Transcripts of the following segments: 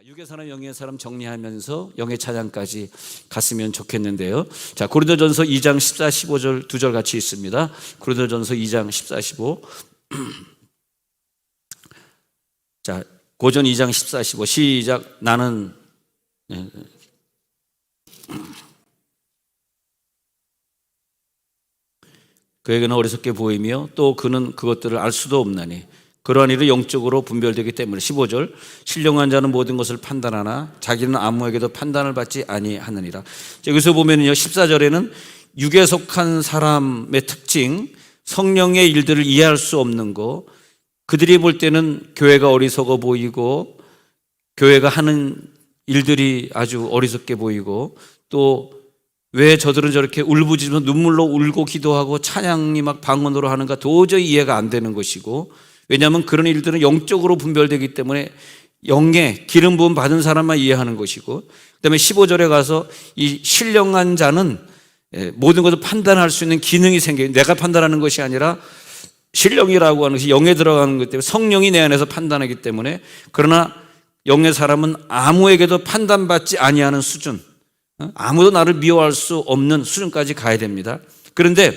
육의 사람, 영의 사람 정리하면서 영의 찬양까지 갔으면 좋겠는데요. 자, 고린도전서 2장 14, 15절 두 절 같이 있습니다. 고린도전서 2장 14, 15. 자, 고전 2장 14, 15 시작. 나는 그에게는 어리석게 보이며 또 그는 그것들을 알 수도 없나니 그러한 일은 영적으로 분별되기 때문에. 15절 신령한 자는 모든 것을 판단하나 자기는 아무에게도 판단을 받지 아니하느니라. 여기서 보면요, 14절에는 육에 속한 사람의 특징, 성령의 일들을 이해할 수 없는 거, 그들이 볼 때는 교회가 어리석어 보이고 교회가 하는 일들이 아주 어리석게 보이고, 또 왜 저들은 저렇게 울부짖으면서 눈물로 울고 기도하고 찬양이 막 방언으로 하는가 도저히 이해가 안 되는 것이고, 왜냐하면 그런 일들은 영적으로 분별되기 때문에 영의 기름 부음 받은 사람만 이해하는 것이고, 그 다음에 15절에 가서 이 신령한 자는 모든 것을 판단할 수 있는 기능이 생겨요. 내가 판단하는 것이 아니라 신령이라고 하는 것이 영에 들어가는 것 때문에 성령이 내 안에서 판단하기 때문에. 그러나 영의 사람은 아무에게도 판단받지 아니하는 수준, 아무도 나를 미워할 수 없는 수준까지 가야 됩니다. 그런데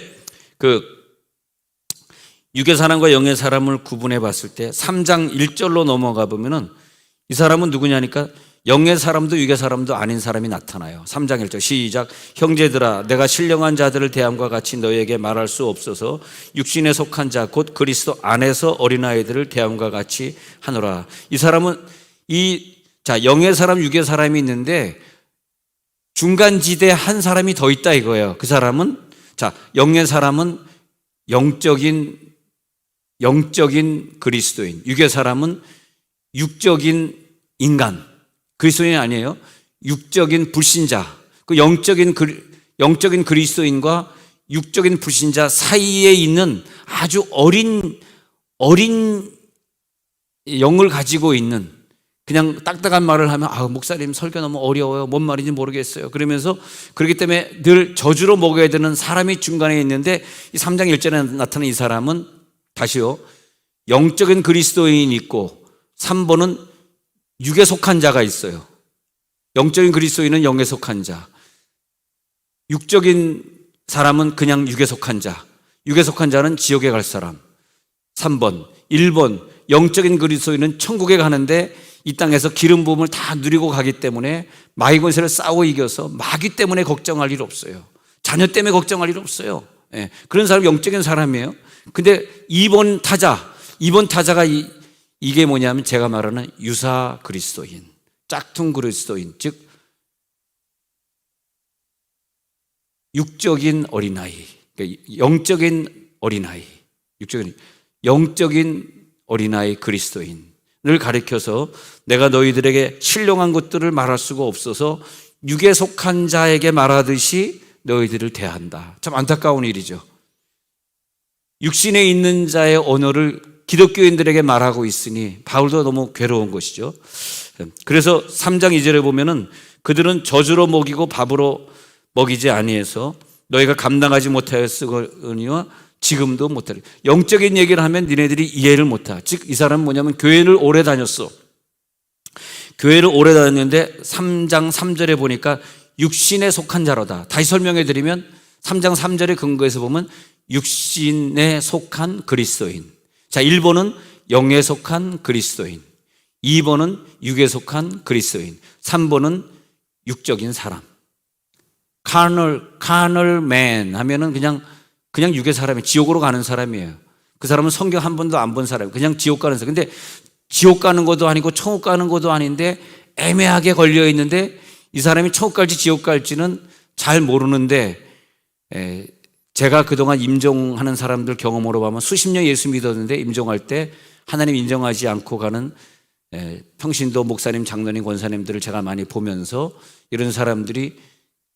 육의 사람과 영의 사람을 구분해 봤을 때 3장 1절로 넘어가 보면은 이 사람은 누구냐니까 영의 사람도 육의 사람도 아닌 사람이 나타나요. 3장 1절 시작. 형제들아, 내가 신령한 자들을 대함과 같이 너희에게 말할 수 없어서 육신에 속한 자 곧 그리스도 안에서 어린아이들을 대함과 같이 하노라. 이 사람은 영의 사람, 육의 사람이 있는데 중간지대에 한 사람이 더 있다 이거예요. 그 사람은 영의 사람은 영적인 그리스도인, 육의 사람은 육적인 인간, 그리스도인이 아니에요. 육적인 불신자. 그 영적인 그리스도인과 육적인 불신자 사이에 있는 아주 어린 영을 가지고 있는, 그냥 딱딱한 말을 하면 목사님 설교 너무 어려워요, 뭔 말인지 모르겠어요, 그러면서 그렇기 때문에 늘 저주로 먹어야 되는 사람이 중간에 있는데, 이 3장 1절에 나타난 이 사람은 다시요, 영적인 그리스도인이 있고 3번은 육에 속한 자가 있어요. 영적인 그리스도인은 영에 속한 자, 육적인 사람은 그냥 육에 속한 자, 육에 속한 자는 지옥에 갈 사람. 3번 1번 영적인 그리스도인은 천국에 가는데 이 땅에서 기름 부음을 다 누리고 가기 때문에 마귀 권세를 싸워 이겨서 마귀 때문에 걱정할 일 없어요. 자녀 때문에 걱정할 일 없어요. 그런 사람이 영적인 사람이에요. 근데 2번 타자가 이게 뭐냐면 제가 말하는 유사 그리스도인, 짝퉁 그리스도인, 즉 육적인 어린아이, 그러니까 영적인 어린아이 그리스도인을 가리켜서 내가 너희들에게 신령한 것들을 말할 수가 없어서 육에 속한 자에게 말하듯이 너희들을 대한다. 참 안타까운 일이죠. 육신에 있는 자의 언어를 기독교인들에게 말하고 있으니 바울도 너무 괴로운 것이죠. 그래서 3장 2절에 보면은 그들은 저주로 먹이고 밥으로 먹이지 아니해서 너희가 감당하지 못하였으니와 지금도 못하리. 영적인 얘기를 하면 니네들이 이해를 못하. 즉 이 사람은 뭐냐면 교회를 오래 다녔어. 교회를 오래 다녔는데 3장 3절에 보니까 육신에 속한 자로다. 다시 설명해 드리면 3장 3절의 근거에서 보면 육신에 속한 그리스도인. 1번은 영에 속한 그리스도인, 2번은 육에 속한 그리스도인, 3번은 육적인 사람. carnal man 하면은 그냥 육의 사람이 지옥으로 가는 사람이에요. 그 사람은 성경 한 번도 안 본 사람이에요. 그냥 지옥 가는 사람. 근데 지옥 가는 것도 아니고 천국 가는 것도 아닌데 애매하게 걸려 있는데 이 사람이 천국 갈지 지옥 갈지는 잘 모르는데, 제가 그동안 임종하는 사람들 경험으로 보면 수십 년 예수 믿었는데 임종할 때 하나님 인정하지 않고 가는 평신도 목사님, 장로님, 권사님들을 제가 많이 보면서 이런 사람들이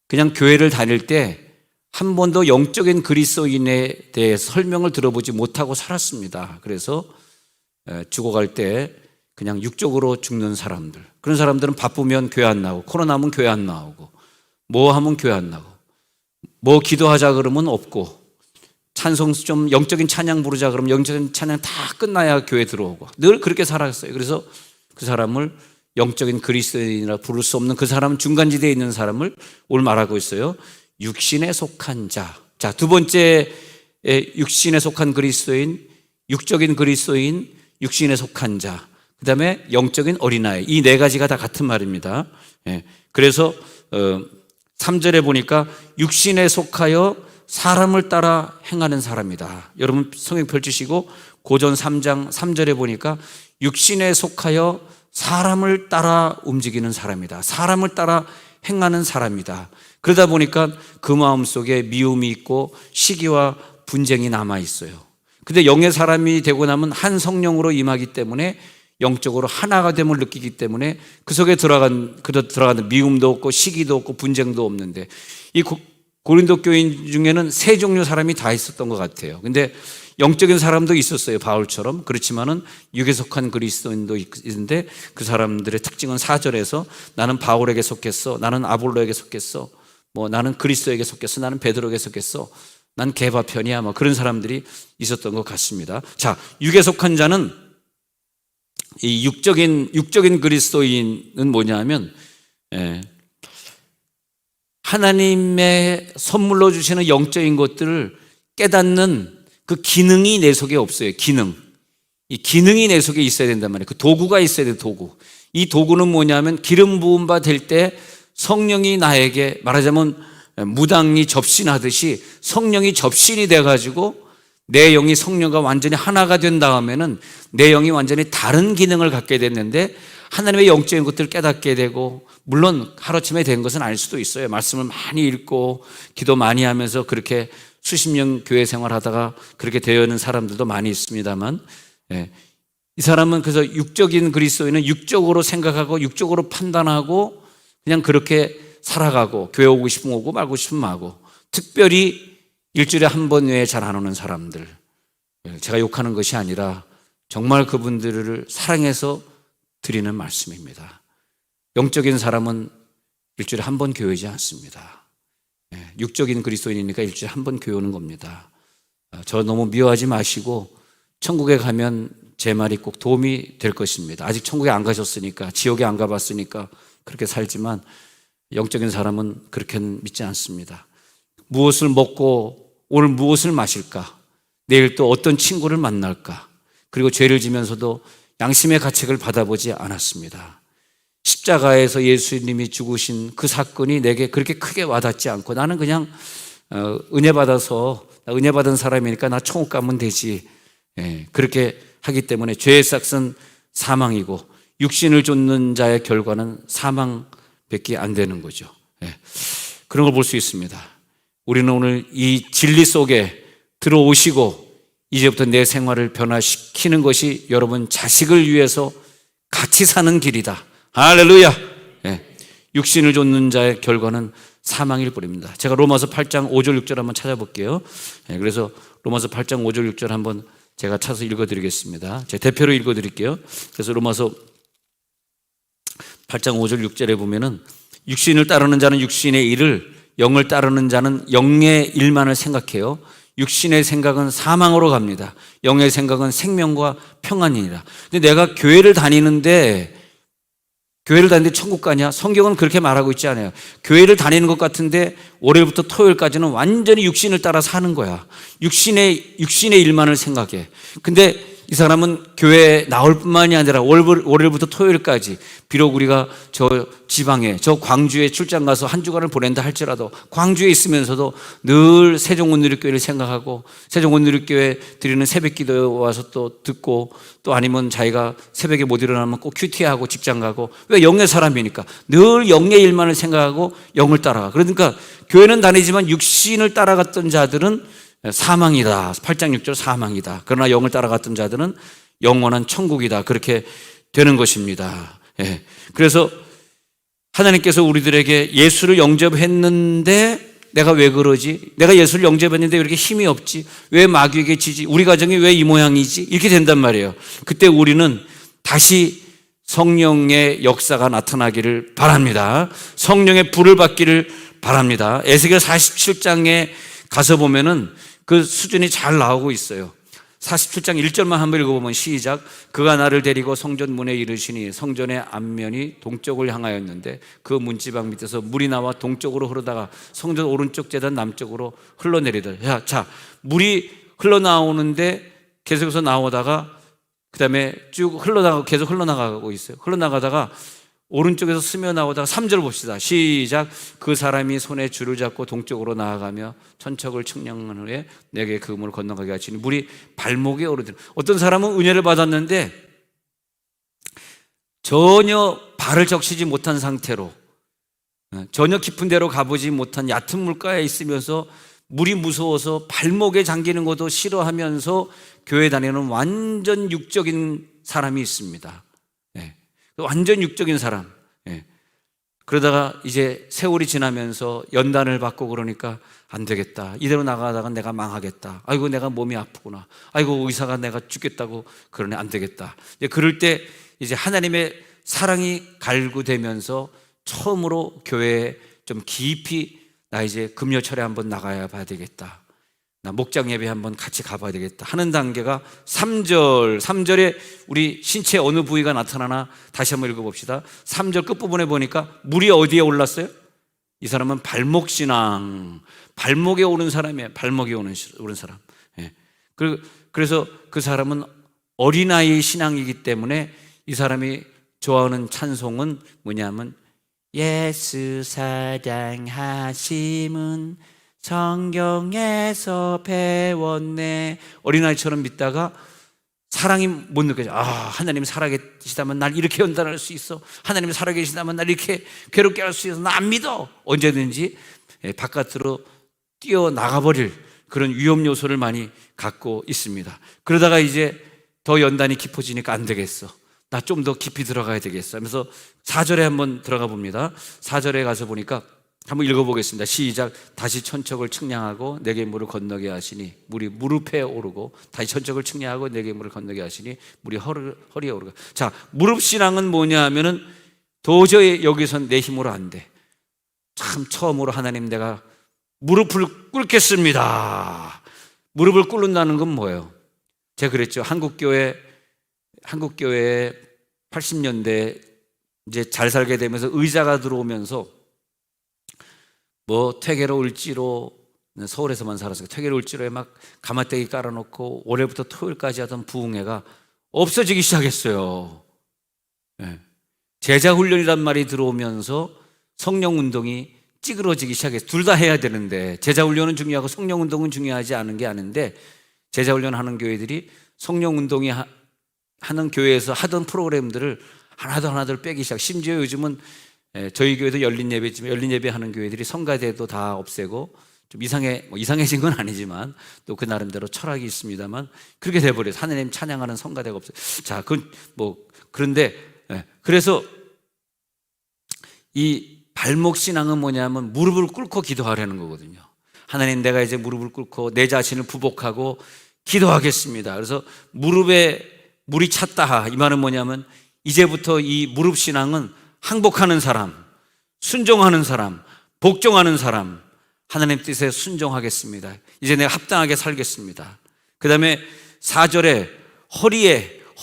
그냥 교회를 다닐 때 한 번도 영적인 그리스도인에 대해 설명을 들어보지 못하고 살았습니다. 그래서 죽어갈 때 그냥 육적으로 죽는 사람들, 그런 사람들은 바쁘면 교회 안 나오고, 코로나 하면 교회 안 나오고, 뭐 하면 교회 안 나오고, 뭐 기도하자 그러면 없고, 찬송 좀 영적인 찬양 부르자 그러면 영적인 찬양 다 끝나야 교회 들어오고, 늘 그렇게 살았어요. 그래서 그 사람을 영적인 그리스도인이라 부를 수 없는 그 사람은 중간지대에 있는 사람을 오늘 말하고 있어요. 육신에 속한 자. 자, 두 번째 육신에 속한 그리스도인, 육적인 그리스도인, 육신에 속한 자. 그 다음에 영적인 어린아이. 이 네 가지가 다 같은 말입니다. 그래서 3절에 보니까 육신에 속하여 사람을 따라 행하는 사람이다. 여러분 성경 펼치시고 고전 3장 3절에 보니까 육신에 속하여 사람을 따라 움직이는 사람이다. 사람을 따라 행하는 사람이다. 그러다 보니까 그 마음속에 미움이 있고 시기와 분쟁이 남아 있어요. 근데 영의 사람이 되고 나면 한 성령으로 임하기 때문에 영적으로 하나가 됨을 느끼기 때문에 그 속에 들어가는 미움도 없고 시기도 없고 분쟁도 없는데, 이 고린도 교인 중에는 세 종류 사람이 다 있었던 것 같아요. 근데 영적인 사람도 있었어요, 바울처럼. 그렇지만은 육에 속한 그리스도인도 있는데 그 사람들의 특징은 4절에서 나는 바울에게 속했어, 나는 아볼로에게 속했어, 뭐 나는 그리스도에게 속했어, 나는 베드로에게 속했어, 난 게바 편이야, 뭐 그런 사람들이 있었던 것 같습니다. 자, 육에 속한 자는, 이 육적인 그리스도인은 뭐냐면 하나님의 선물로 주시는 영적인 것들을 깨닫는 그 기능이 내 속에 없어요. 이 기능이 내 속에 있어야 된단 말이에요. 그 도구가 있어야 돼요. 도구. 이 도구는 뭐냐면 기름 부음 받을 때 성령이 나에게, 말하자면 무당이 접신하듯이 성령이 접신이 돼가지고 내 영이 성령과 완전히 하나가 된 다음에는 내 영이 완전히 다른 기능을 갖게 됐는데, 하나님의 영적인 것들을 깨닫게 되고, 물론 하루아침에 된 것은 아닐 수도 있어요. 말씀을 많이 읽고 기도 많이 하면서 그렇게 수십 년 교회 생활하다가 그렇게 되어있는 사람들도 많이 있습니다만, 이 사람은 그래서 육적인 그리스도인은 육적으로 생각하고 육적으로 판단하고 그냥 그렇게 살아가고, 교회 오고 싶으면 오고 말고 싶으면 말고, 특별히 일주일에 한 번 외에 잘 안 오는 사람들, 제가 욕하는 것이 아니라 정말 그분들을 사랑해서 드리는 말씀입니다. 영적인 사람은 일주일에 한 번 교회 오지 않습니다. 육적인 그리스도인이니까 일주일에 한 번 교회 오는 겁니다. 저 너무 미워하지 마시고 천국에 가면 제 말이 꼭 도움이 될 것입니다. 아직 천국에 안 가셨으니까, 지옥에 안 가봤으니까 그렇게 살지만 영적인 사람은 그렇게는 믿지 않습니다. 무엇을 먹고 오늘 무엇을 마실까? 내일 또 어떤 친구를 만날까? 그리고 죄를 지면서도 양심의 가책을 받아보지 않았습니다. 십자가에서 예수님이 죽으신 그 사건이 내게 그렇게 크게 와닿지 않고, 나는 그냥 은혜 받아서, 은혜 받은 사람이니까 나 천국 가면 되지, 그렇게 하기 때문에 죄의 삭은 사망이고 육신을 좇는 자의 결과는 사망밖에 안 되는 거죠. 그런 걸 볼 수 있습니다. 우리는 오늘 이 진리 속에 들어오시고 이제부터 내 생활을 변화시키는 것이 여러분 자식을 위해서 같이 사는 길이다. 할렐루야. 육신을 좇는 자의 결과는 사망일 뿐입니다. 제가 로마서 8장 5절 6절 한번 찾아볼게요. 그래서 로마서 8장 5절 6절 한번 제가 찾아서 읽어드리겠습니다. 제 대표로 읽어드릴게요. 그래서 로마서 8장 5절 6절에 보면은 육신을 따르는 자는 육신의 일을, 영을 따르는 자는 영의 일만을 생각해요. 육신의 생각은 사망으로 갑니다. 영의 생각은 생명과 평안이니라. 근데 내가 교회를 다니는데 천국 가냐? 성경은 그렇게 말하고 있지 않아요. 교회를 다니는 것 같은데 월요일부터 토요일까지는 완전히 육신을 따라 사는 거야. 육신의 일만을 생각해. 근데 이 사람은 교회에 나올 뿐만이 아니라 월요일부터 토요일까지, 비록 우리가 저 지방에, 저 광주에 출장 가서 한 주간을 보낸다 할지라도 광주에 있으면서도 늘 세종온누리교회를 생각하고, 세종온누리교회 드리는 새벽기도에 와서 또 듣고, 또 아니면 자기가 새벽에 못 일어나면 꼭 큐티하고 직장 가고, 왜? 영의 사람이니까 늘 영의 일만을 생각하고 영을 따라가. 그러니까 교회는 다니지만 육신을 따라갔던 자들은 사망이다. 8장 6절 사망이다. 그러나 영을 따라갔던 자들은 영원한 천국이다. 그렇게 되는 것입니다. 그래서 하나님께서 우리들에게 예수를 영접했는데 내가 왜 그러지? 내가 예수를 영접했는데 왜 이렇게 힘이 없지? 왜 마귀에게 지지? 우리 가정이 왜 이 모양이지? 이렇게 된단 말이에요. 그때 우리는 다시 성령의 역사가 나타나기를 바랍니다. 성령의 불을 받기를 바랍니다. 에스겔 47장에 가서 보면은 그 수준이 잘 나오고 있어요. 47장 1절만 한번 읽어보면 시작. 그가 나를 데리고 성전 문에 이르시니 성전의 앞면이 동쪽을 향하였는데 그 문지방 밑에서 물이 나와 동쪽으로 흐르다가 성전 오른쪽 제단 남쪽으로 흘러내리더라. 자, 물이 흘러나오는데 계속해서 나오다가 그 다음에 쭉 흘러나가고 계속 흘러나가고 있어요. 흘러나가다가 오른쪽에서 스며 나오다가 3절 봅시다. 시작. 그 사람이 손에 줄을 잡고 동쪽으로 나아가며 천척을 측량한 후에 내게 그 물을 건너가게 하시니 물이 발목에 오르더라. 어떤 사람은 은혜를 받았는데 전혀 발을 적시지 못한 상태로, 전혀 깊은 데로 가보지 못한 얕은 물가에 있으면서 물이 무서워서 발목에 잠기는 것도 싫어하면서 교회 다니는 완전 육적인 사람이 있습니다. 완전 육적인 사람. 그러다가 이제 세월이 지나면서 연단을 받고 그러니까 안 되겠다. 이대로 나가다가 내가 망하겠다. 아이고 내가 몸이 아프구나. 아이고 의사가 내가 죽겠다고 그러네. 안 되겠다. 이제 그럴 때 이제 하나님의 사랑이 갈구되면서 처음으로 교회에 좀 깊이 나 이제 금요철에 한번 나가야 봐야 되겠다. 나 목장 예배 한번 같이 가봐야 되겠다 하는 단계가 3절에 우리 신체 어느 부위가 나타나나 다시 한번 읽어봅시다. 3절 끝부분에 보니까 물이 어디에 올랐어요? 이 사람은 발목신앙, 발목에 오른 사람이에요. 발목에 오른 사람. 그래서 그 사람은 어린아이 신앙이기 때문에 이 사람이 좋아하는 찬송은 뭐냐면 예수 사랑하심은 성경에서 배웠네. 어린아이처럼 믿다가 사랑이 못 느껴져. 하나님 살아계시다면 날 이렇게 연단할 수 있어. 하나님 살아계시다면 날 이렇게 괴롭게 할 수 있어. 나 안 믿어. 언제든지 바깥으로 뛰어나가버릴 그런 위험 요소를 많이 갖고 있습니다. 그러다가 이제 더 연단이 깊어지니까 안 되겠어. 나 좀 더 깊이 들어가야 되겠어 하면서 4절에 한번 들어가 봅니다. 4절에 가서 보니까 한번 읽어보겠습니다. 시작. 다시 천척을 측량하고 내게 물을 건너게 하시니 물이 무릎에 오르고 다시 천척을 측량하고 내게 물을 건너게 하시니 물이 허리에 오르고. 자, 무릎 신앙은 뭐냐 하면은 도저히 여기선 내 힘으로 안 돼. 참 처음으로 하나님 내가 무릎을 꿇겠습니다. 무릎을 꿇는다는 건 뭐예요? 제가 그랬죠. 한국교회 80년대 이제 잘 살게 되면서 의자가 들어오면서 뭐 퇴계로 을지로, 서울에서만 살았어요. 퇴계로 을지로에 막 가마떼기 깔아놓고 월요일부터 토요일까지 하던 부흥회가 없어지기 시작했어요. 제자훈련이란 말이 들어오면서 성령운동이 찌그러지기 시작했어요. 둘 다 해야 되는데 제자훈련은 중요하고 성령운동은 중요하지 않은 게 아닌데 제자훈련 하는 교회들이 성령운동이 하는 교회에서 하던 프로그램들을 하나둘 빼기 시작. 심지어 요즘은 저희 교회도 열린 예배지만 열린 예배 하는 교회들이 성가대도 다 없애고 좀 이상해진 건 아니지만 또 그 나름대로 철학이 있습니다만 그렇게 돼버려요. 하나님 찬양하는 성가대가 없어요. 자, 그런데 그래서 이 발목 신앙은 뭐냐면 무릎을 꿇고 기도하려는 거거든요. 하나님 내가 이제 무릎을 꿇고 내 자신을 부복하고 기도하겠습니다. 그래서 무릎에 물이 찼다. 이 말은 뭐냐면 이제부터 이 무릎 신앙은 항복하는 사람, 순종하는 사람, 복종하는 사람, 하나님 뜻에 순종하겠습니다. 이제 내가 합당하게 살겠습니다. 그 다음에 4절에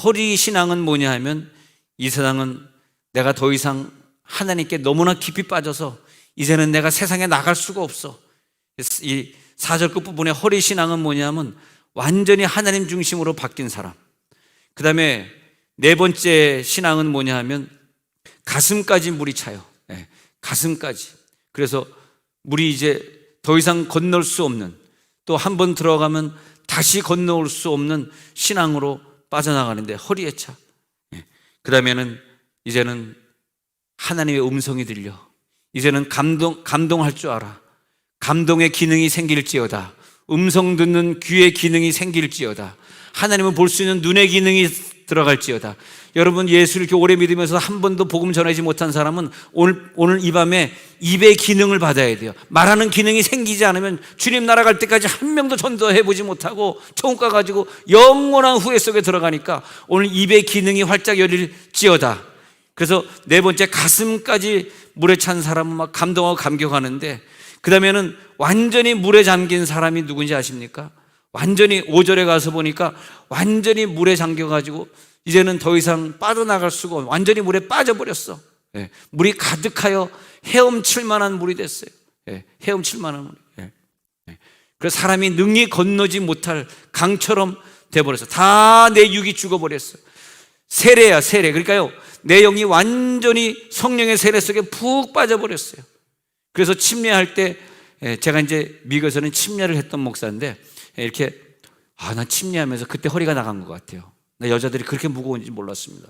허리 신앙은 뭐냐 하면 이 세상은 내가 더 이상 하나님께 너무나 깊이 빠져서 이제는 내가 세상에 나갈 수가 없어. 이 4절 끝부분에 허리 신앙은 뭐냐면 완전히 하나님 중심으로 바뀐 사람. 그 다음에 네 번째 신앙은 뭐냐 하면 가슴까지 물이 차요. 가슴까지. 그래서 물이 이제 더 이상 건널 수 없는, 또 한 번 들어가면 다시 건너올 수 없는 신앙으로 빠져나가는데 허리에 차. 그 다음에는 이제는 하나님의 음성이 들려. 이제는 감동할 줄 알아. 감동의 기능이 생길지어다. 음성 듣는 귀의 기능이 생길지어다. 하나님을 볼 수 있는 눈의 기능이 들어갈지어다. 여러분, 예수를 이렇게 오래 믿으면서 한 번도 복음 전하지 못한 사람은 오늘 이 밤에 입의 기능을 받아야 돼요. 말하는 기능이 생기지 않으면 주님 나라 갈 때까지 한 명도 전도해보지 못하고 천국 가가지고 영원한 후회 속에 들어가니까 오늘 입의 기능이 활짝 열릴지어다. 그래서 네 번째, 가슴까지 물에 찬 사람은 막 감동하고 감격하는데, 그 다음에는 완전히 물에 잠긴 사람이 누군지 아십니까? 완전히 5절에 가서 보니까 완전히 물에 잠겨가지고 이제는 더 이상 빠져나갈 수가 없어. 완전히 물에 빠져버렸어. 예, 물이 가득하여 헤엄칠 만한 물이 됐어요. 예, 헤엄칠 만한 물이. 예, 예. 그래서 사람이 능히 건너지 못할 강처럼 돼버렸어. 다 내 육이 죽어버렸어. 세례야, 세례. 그러니까요, 내 영이 완전히 성령의 세례 속에 푹 빠져버렸어요. 그래서 침례할 때, 제가 이제 미국에서는 침례를 했던 목사인데, 이렇게, 난 침례하면서 그때 허리가 나간 것 같아요. 나 여자들이 그렇게 무거운지 몰랐습니다.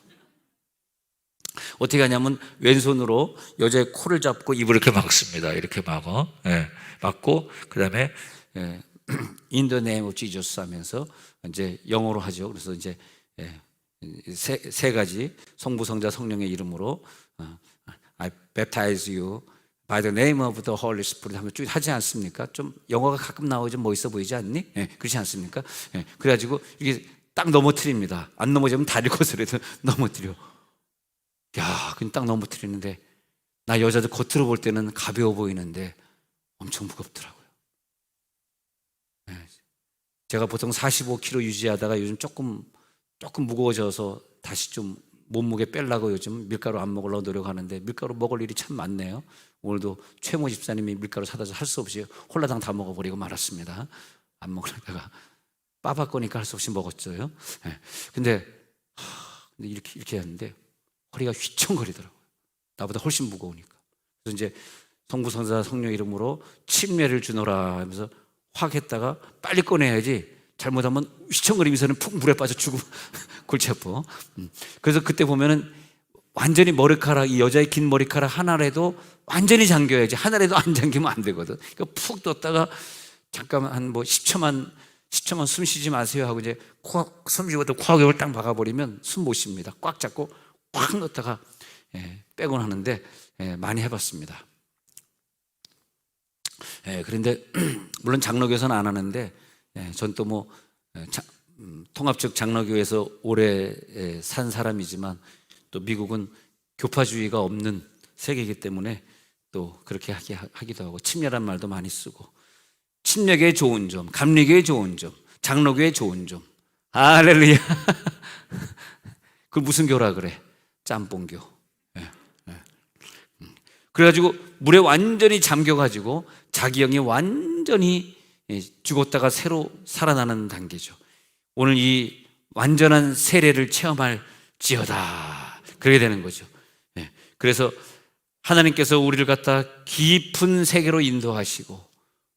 어떻게 하냐면, 왼손으로 여자의 코를 잡고 입을 이렇게 막습니다. 이렇게 막어. 막고, 그 다음에, In the name of Jesus 하면서, 이제 영어로 하죠. 그래서 이제, 세 가지 성부, 성자, 성령의 이름으로 I baptize you by the name of the Holy Spirit 하면 쭉 하지 않습니까? 좀 영어가 가끔 나오지 멋있어 보이지 않니? 그렇지 않습니까? 그래가지고 이게 딱 넘어뜨립니다. 안 넘어지면 다리 거스려도 넘어뜨려. 야, 그냥 딱 넘어뜨리는데 나 여자들 겉으로 볼 때는 가벼워 보이는데 엄청 무겁더라고요. 제가 보통 45kg 유지하다가 요즘 조금 무거워져서 다시 좀 몸무게 빼려고 요즘 밀가루 안 먹으려고 노력하는데 밀가루 먹을 일이 참 많네요. 오늘도 최모 집사님이 밀가루 사다 줘 할 수 없이 홀라당 다 먹어버리고 말았습니다. 안 먹으려다가 빠바꺼니까 할 수 없이 먹었어요. 근데 이렇게 했는데 허리가 휘청거리더라고요. 나보다 훨씬 무거우니까. 그래서 이제 성부, 성자, 성령 이름으로 침례를 주노라 하면서 확 했다가 빨리 꺼내야지 잘못하면 휘청거리면서는 푹 물에 빠져 죽고 골치 아파. 그래서 그때 보면은 완전히 머리카락, 이 여자의 긴 머리카락 하나라도 완전히 잠겨야지. 하나라도 안 잠기면 안 되거든. 그러니까 푹 뒀다가 잠깐만 한 뭐 10초만 숨 쉬지 마세요 하고 이제 숨 쉬고 코하고 딱 박아버리면 숨 못 쉽니다. 꽉 잡고 꽉 넣었다가 빼곤 하는데 많이 해봤습니다. 그런데 물론 장로교에서는 안 하는데 전 또 뭐 통합적 장로교에서 오래 산 사람이지만 또 미국은 교파주의가 없는 세계이기 때문에 또 그렇게 하기도 하고 침례란 말도 많이 쓰고 침례교의 좋은 점, 감리교의 좋은 점, 장로교의 좋은 점. 할렐루야. 그걸 무슨 교라 그래? 짬뽕교. 그래가지고 물에 완전히 잠겨가지고 자기 영이 완전히 죽었다가 새로 살아나는 단계죠. 오늘 이 완전한 세례를 체험할 지어다. 그렇게 되는 거죠. 그래서 하나님께서 우리를 갖다 깊은 세계로 인도하시고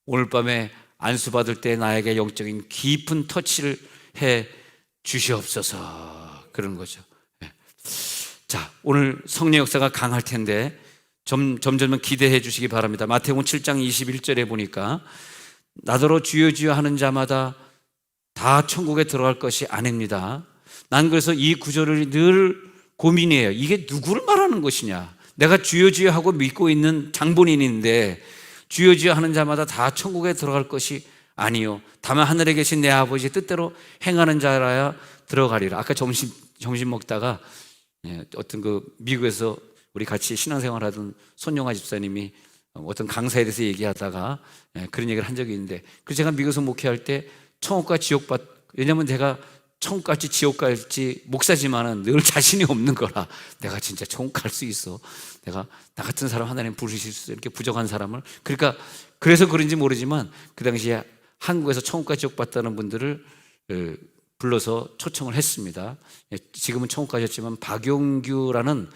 오늘 밤에 안수받을 때 나에게 영적인 깊은 터치를 해 주시옵소서. 그런 거죠. 자, 오늘 성령 역사가 강할 텐데 점점 기대해 주시기 바랍니다. 마태복음 7장 21절에 보니까 나더러 주여 주여 하는 자마다 다 천국에 들어갈 것이 아닙니다. 난 그래서 이 구절을 늘 고민이에요. 이게 누구를 말하는 것이냐? 내가 주여 주여 하고 믿고 있는 장본인인데 주여 주여 하는 자마다 다 천국에 들어갈 것이 아니요 다만 하늘에 계신 내 아버지 뜻대로 행하는 자라야 들어가리라. 아까 점심 먹다가 어떤 그 미국에서 우리 같이 신앙생활 하던 손영아 집사님이 어떤 강사에 대해서 얘기하다가 그런 얘기를 한 적이 있는데 그래서 제가 미국에서 목회할 때 천국과 지옥 왜냐면 제가 천국 갈지 지옥 갈지 목사지만은 늘 자신이 없는 거라 내가 진짜 천국 갈 수 있어. 내가 나 같은 사람 하나님 부르실 수 있어. 이렇게 부족한 사람을 그러니까 그래서 그런지 모르지만 그 당시에 한국에서 천국과 지옥 봤다는 분들을 불러서 초청을 했습니다. 지금은 천국 가셨지만 박용규라는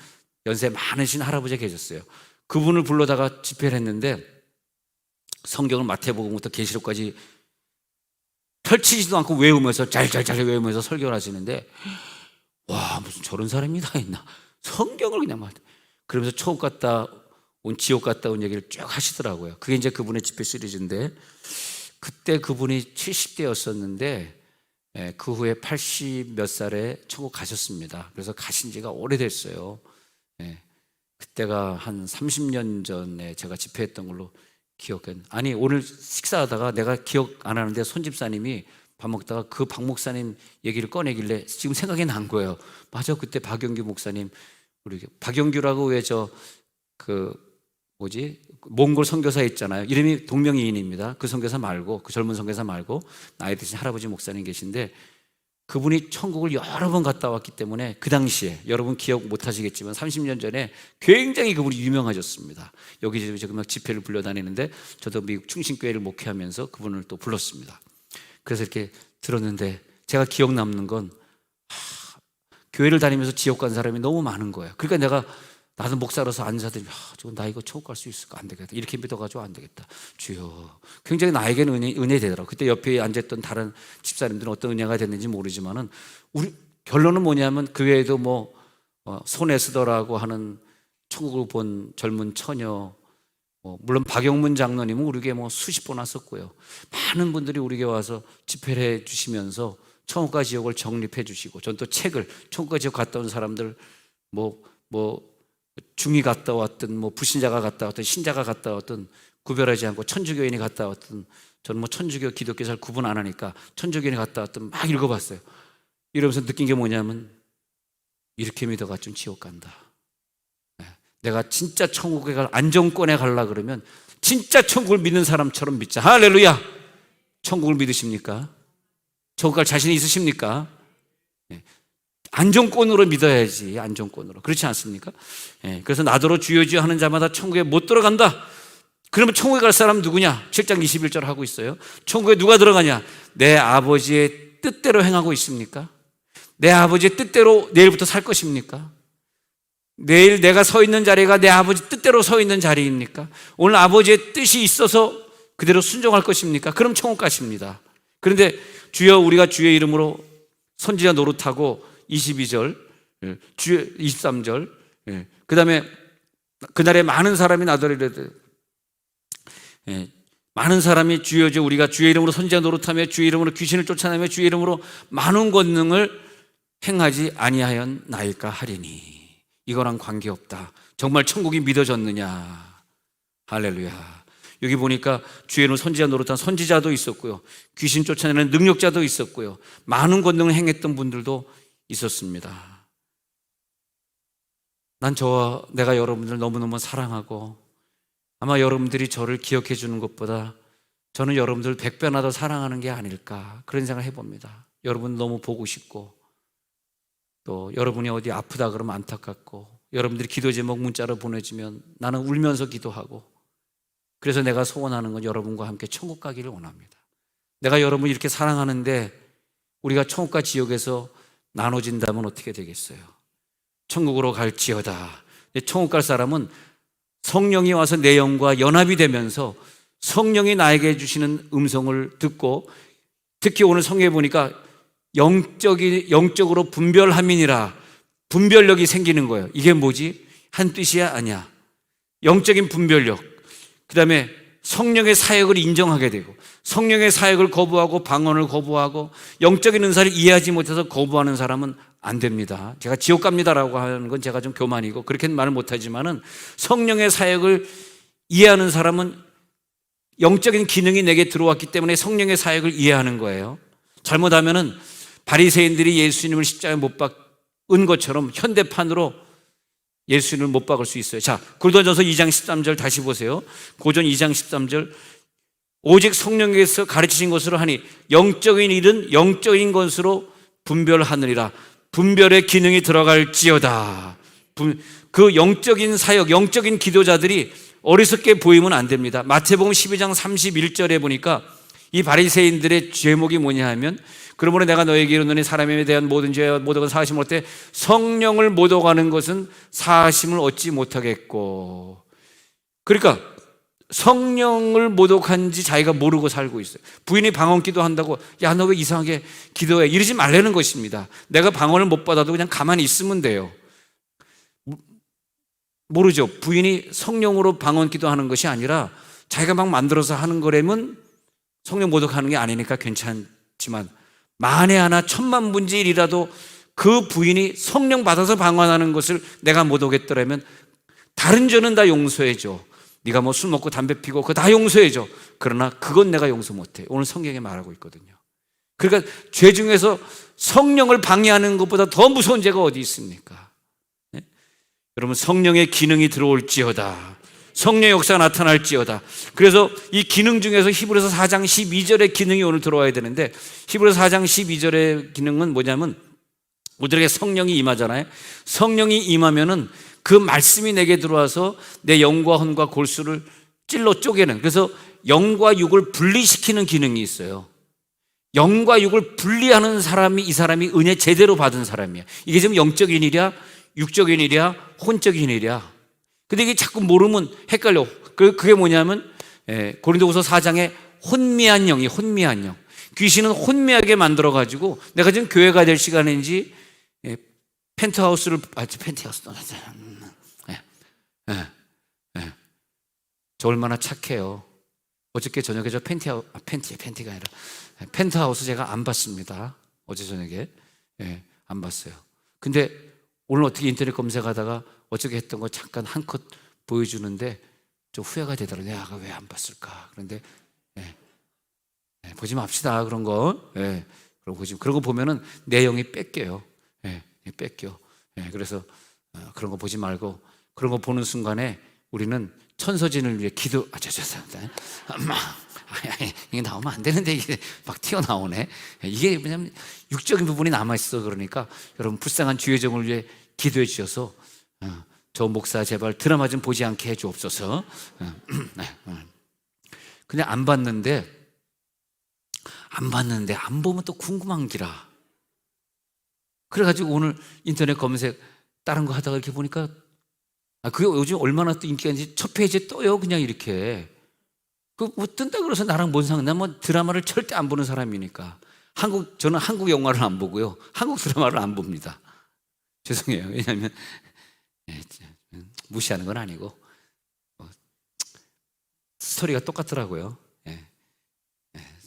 연세 많으신 할아버지가 계셨어요. 그분을 불러다가 집회를 했는데 성경을 마태복음부터 계시록까지 펼치지도 않고 외우면서 잘잘잘 외우면서 설교를 하시는데 와 무슨 저런 사람이 다 있나 성경을 그냥 막 그러면서 천국 갔다 온 지옥 갔다 온 얘기를 쭉 하시더라고요. 그게 이제 그분의 집회 시리즈인데 그때 그분이 70대였었는데 그 후에 80 몇 살에 천국 가셨습니다. 그래서 가신 지가 오래됐어요. 그때가 한 30년 전에 제가 집회했던 걸로 기억해. 아니 오늘 식사하다가 내가 기억 안 하는데 손 집사님이 밥 먹다가 그 박 목사님 얘기를 꺼내길래 지금 생각이 난 거예요. 맞아, 그때 박영규 목사님 우리 박영규라고 왜 저 그 몽골 선교사 있잖아요. 이름이 동명이인입니다. 그 선교사 말고, 그 젊은 선교사 말고 나이 드신 할아버지 목사님 계신데, 그분이 천국을 여러 번 갔다 왔기 때문에 그 당시에, 여러분 기억 못 하시겠지만 30년 전에 굉장히 그분이 유명하셨습니다. 여기저기 지금 막 집회를 불러다니는데, 저도 미국 충신교회를 목회하면서 그분을 또 불렀습니다. 그래서 이렇게 들었는데 제가 기억 남는 건, 교회를 다니면서 지옥 간 사람이 너무 많은 거예요. 그러니까 내가, 나도 목사로서 앉아서 나 이거 천국 갈 수 있을까? 안 되겠다. 이렇게 믿어가지고 안 되겠다. 주여. 굉장히 나에게는 은혜 되더라고요. 그때 옆에 앉았던 다른 집사님들은 어떤 은혜가 됐는지 모르지만은, 우리 결론은 뭐냐면, 그 외에도 손에스더라고 하는 천국을 본 젊은 처녀, 물론 박영문 장로님은 우리 교회 수십 번 왔었고요. 많은 분들이 우리 교회 와서 집회를 해 주시면서 천국과 지옥을 정립해 주시고, 전 또 책을, 천국과 지옥 갔다 온 사람들, 중이 갔다 왔든, 불신자가 갔다 왔든, 신자가 갔다 왔든 구별하지 않고, 천주교인이 갔다 왔든, 저는 천주교, 기독교 잘 구분 안 하니까 천주교인이 갔다 왔든 막 읽어봤어요. 이러면서 느낀 게 뭐냐면, 이렇게 믿어가 좀 지옥 간다. 내가 진짜 천국에 안정권에 가려고 그러면 진짜 천국을 믿는 사람처럼 믿자. 할렐루야. 천국을 믿으십니까? 천국 갈 자신이 있으십니까? 안정권으로 믿어야지. 안정권으로. 그렇지 않습니까? 그래서 나더러 주여 주여 하는 자마다 천국에 못 들어간다. 그러면 천국에 갈 사람은 누구냐? 7장 21절 하고 있어요. 천국에 누가 들어가냐? 내 아버지의 뜻대로 행하고 있습니까? 내 아버지의 뜻대로 내일부터 살 것입니까? 내일 내가 서 있는 자리가 내 아버지 뜻대로 서 있는 자리입니까? 오늘 아버지의 뜻이 있어서 그대로 순종할 것입니까? 그럼 천국 가십니다. 그런데 주여, 우리가 주의 이름으로 선지자 노릇하고 22절, 주여 23절, 그 다음에 그날에 많은 사람이 나더리라도, 많은 사람이 주여 주여, 우리가 주의 이름으로 선지자 노릇하며 주의 이름으로 귀신을 쫓아내며 주의 이름으로 많은 권능을 행하지 아니하였나이까 하리니. 이거랑 관계없다. 정말 천국이 믿어졌느냐? 할렐루야. 여기 보니까 주의 이름으로 선지자 노릇한 선지자도 있었고요, 귀신 쫓아내는 능력자도 있었고요, 많은 권능을 행했던 분들도 있었습니다. 난 내가 여러분들 너무너무 사랑하고, 아마 여러분들이 저를 기억해 주는 것보다 저는 여러분들 100배나 더 사랑하는 게 아닐까, 그런 생각을 해봅니다. 여러분 너무 보고 싶고, 또 여러분이 어디 아프다 그러면 안타깝고, 여러분들이 기도 제목 문자로 보내주면 나는 울면서 기도하고, 그래서 내가 소원하는 건 여러분과 함께 천국 가기를 원합니다. 내가 여러분을 이렇게 사랑하는데 우리가 천국과 지옥에서 나눠진다면 어떻게 되겠어요? 천국으로 갈지어다. 천국 갈 사람은 성령이 와서 내 영과 연합이 되면서 성령이 나에게 주시는 음성을 듣고, 특히 오늘 성경에 보니까 영적으로 분별함이니라, 분별력이 생기는 거예요. 이게 뭐지? 한 뜻이야? 아니야. 영적인 분별력. 그 다음에 성령의 사역을 인정하게 되고, 성령의 사역을 거부하고 방언을 거부하고 영적인 은사를 이해하지 못해서 거부하는 사람은 안 됩니다. 제가 지옥 갑니다라고 하는 건 제가 좀 교만이고 그렇게는 말을 못하지만은, 성령의 사역을 이해하는 사람은 영적인 기능이 내게 들어왔기 때문에 성령의 사역을 이해하는 거예요. 잘못하면은 바리새인들이 예수님을 십자가에 못 박은 것처럼 현대판으로 예수님을 못 박을 수 있어요. 자, 고린도전서 2장 13절 다시 보세요. 고전 2장 13절. 오직 성령께서 가르치신 것으로 하니 영적인 일은 영적인 것으로 분별하느니라. 분별의 기능이 들어갈지어다. 그 영적인 사역, 영적인 기도자들이 어리석게 보이면 안 됩니다. 마태복음 12장 31절에 보니까 이 바리새인들의 제목이 뭐냐 하면, 그러므로 내가 너에게 이르노니 사람에 대한 모든 죄와 모든 것 사하심을 얻되 성령을 모독하는 것은 사하심을 얻지 못하겠고. 그러니까 성령을 모독한지 자기가 모르고 살고 있어요. 부인이 방언 기도한다고 야 너 왜 이상하게 기도해 이러지 말라는 것입니다. 내가 방언을 못 받아도 그냥 가만히 있으면 돼요. 모르죠. 부인이 성령으로 방언 기도하는 것이 아니라 자기가 막 만들어서 하는 거라면 성령 모독하는 게 아니니까 괜찮지만, 만에 하나 천만분의 일이라도 그 부인이 성령 받아서 방언하는 것을 내가 모독했더라면 다른 죄는 다 용서해줘. 네가 뭐 술 먹고 담배 피고 그거 다 용서해줘. 그러나 그건 내가 용서 못해. 오늘 성경에 말하고 있거든요. 그러니까 죄 중에서 성령을 방해하는 것보다 더 무서운 죄가 어디 있습니까? 네? 여러분, 성령의 기능이 들어올지어다. 성령의 역사가 나타날지어다. 그래서 이 기능 중에서 히브리서 4장 12절의 기능이 오늘 들어와야 되는데, 히브리서 4장 12절의 기능은 뭐냐면 우리에게 성령이 임하잖아요. 성령이 임하면은 그 말씀이 내게 들어와서 내 영과 혼과 골수를 찔러 쪼개는, 그래서 영과 육을 분리시키는 기능이 있어요. 영과 육을 분리하는 사람이 이 사람이 은혜 제대로 받은 사람이야. 이게 지금 영적인 일이야, 육적인 일이야, 혼적인 일이야. 근데 이게 자꾸 모르면 헷갈려. 그게 뭐냐면 고린도후서 4장에 혼미한 영이, 혼미한 영. 귀신은 혼미하게 만들어가지고 내가 지금 교회가 될 시간인지 펜트하우스를, 펜트하우스, 저 얼마나 착해요. 어저께 저녁에 저 펜티가 아니라 펜트하우스 제가 안 봤습니다. 어제 저녁에 안 봤어요. 근데 오늘 어떻게 인터넷 검색하다가 어저께 했던 거 잠깐 한 컷 보여주는데 좀 후회가 되더라고요. 내가 왜 안 봤을까? 그런데 보지 맙시다. 그런 거. 그런 거 보면은 내 영이 뺏겨요. 뺏겨. 그래서 그런 거 보지 말고, 그런 거 보는 순간에 우리는 천서진을 위해 죄송합니다. 이게 나오면 안 되는데 이게 막 튀어나오네. 이게 왜냐면 육적인 부분이 남아있어. 그러니까 여러분 불쌍한 주의 종을 위해 기도해 주셔서 저 목사 제발 드라마 좀 보지 않게 해 주옵소서. 근데 안 봤는데 안 보면 또 궁금한 기라. 그래가지고 오늘 인터넷 검색 다른 거 하다가 이렇게 보니까 그게 요즘 얼마나 또 인기가 있는지 첫 페이지에 떠요. 그냥 이렇게. 뭐 뜬다 그래서 나랑 뭔 상관? 난 뭐 드라마를 절대 안 보는 사람이니까. 저는 한국 영화를 안 보고요, 한국 드라마를 안 봅니다. 죄송해요. 왜냐하면 무시하는 건 아니고 스토리가 똑같더라고요.